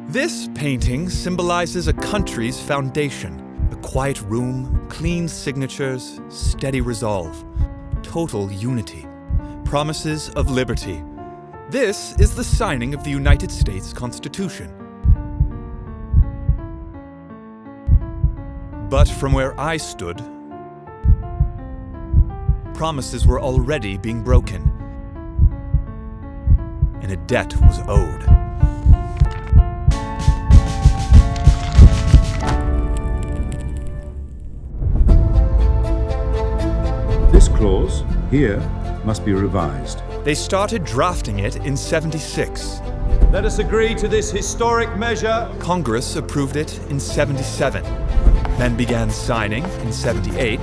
This painting symbolizes a country's foundation. A quiet room, clean signatures, steady resolve, total unity, promises of liberty. This is the signing of the United States Constitution. But from where I stood, promises were already being broken, and a debt was owed. This clause, here, must be revised. They started drafting it in '76. Let us agree to this historic measure. Congress approved it in '77, then began signing in '78,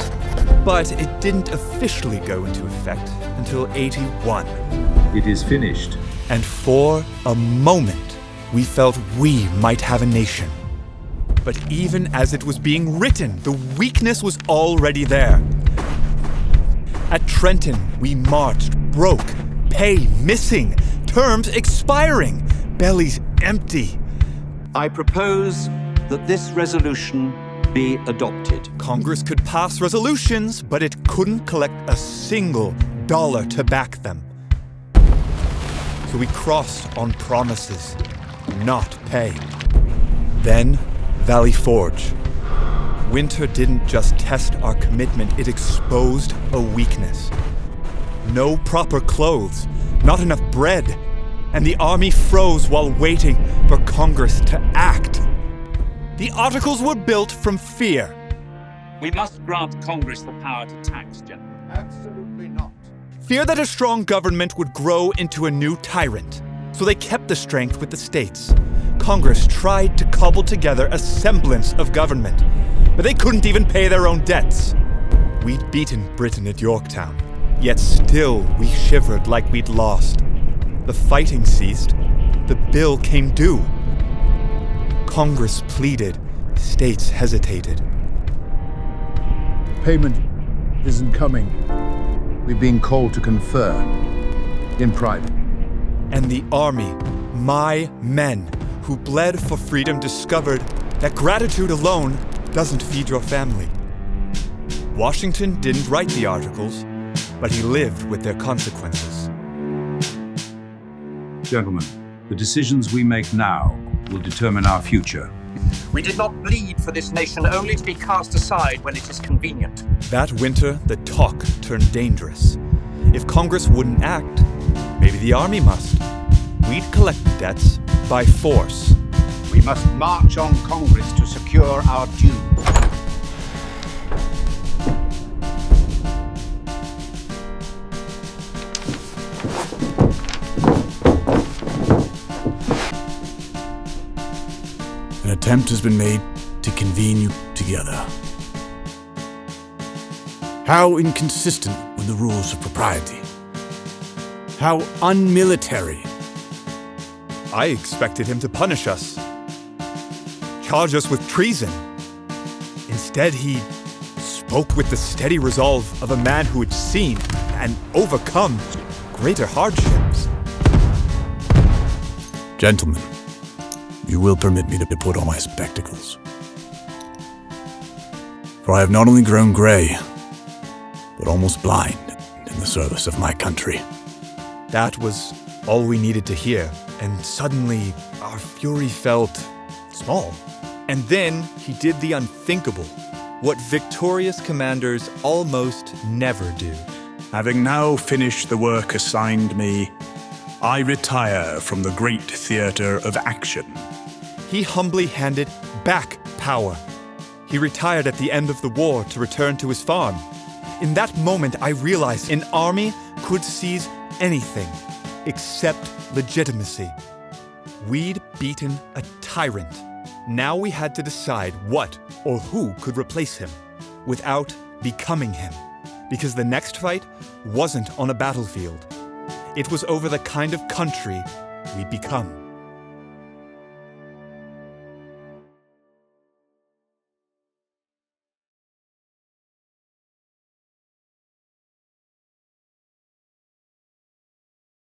but it didn't officially go into effect until '81. It is finished. And for a moment, we felt we might have a nation. But even as it was being written, the weakness was already there. At Trenton, we marched, broke, pay missing, terms expiring, bellies empty. I propose that this resolution be adopted. Congress could pass resolutions, but it couldn't collect a single dollar to back them. So we crossed on promises, not pay. Then, Valley Forge. Winter didn't just test our commitment, it exposed a weakness. No proper clothes, not enough bread, and the army froze while waiting for Congress to act. The articles were built from fear. We must grant Congress the power to tax, General. Absolutely not. Fear that a strong government would grow into a new tyrant. So they kept the strength with the states. Congress tried to cobble together a semblance of government, but they couldn't even pay their own debts. We'd beaten Britain at Yorktown, yet still we shivered like we'd lost. The fighting ceased, the bill came due. Congress pleaded, states hesitated. Payment isn't coming. We're being called to confer in private. And the army, my men, who bled for freedom, discovered that gratitude alone doesn't feed your family. Washington didn't write the articles, but he lived with their consequences. Gentlemen, the decisions we make now will determine our future. We did not bleed for this nation only to be cast aside when it is convenient. That winter, the talk turned dangerous. If Congress wouldn't act, maybe the army must. We'd collect the debts by force. We must march on Congress to secure our due. An attempt has been made to convene you together. How inconsistent with the rules of propriety. How unmilitary. I expected him to punish us, charge us with treason. Instead, he spoke with the steady resolve of a man who had seen and overcome greater hardships. Gentlemen, you will permit me to put on my spectacles. For I have not only grown gray, but almost blind in the service of my country. That was all we needed to hear, and suddenly our fury felt small. And then he did the unthinkable, what victorious commanders almost never do. Having now finished the work assigned me, I retire from the great theater of action. He humbly handed back power. He retired at the end of the war to return to his farm. In that moment, I realized an army could seize anything except legitimacy. We'd beaten a tyrant. Now we had to decide what or who could replace him without becoming him. Because the next fight wasn't on a battlefield. It was over the kind of country we'd become.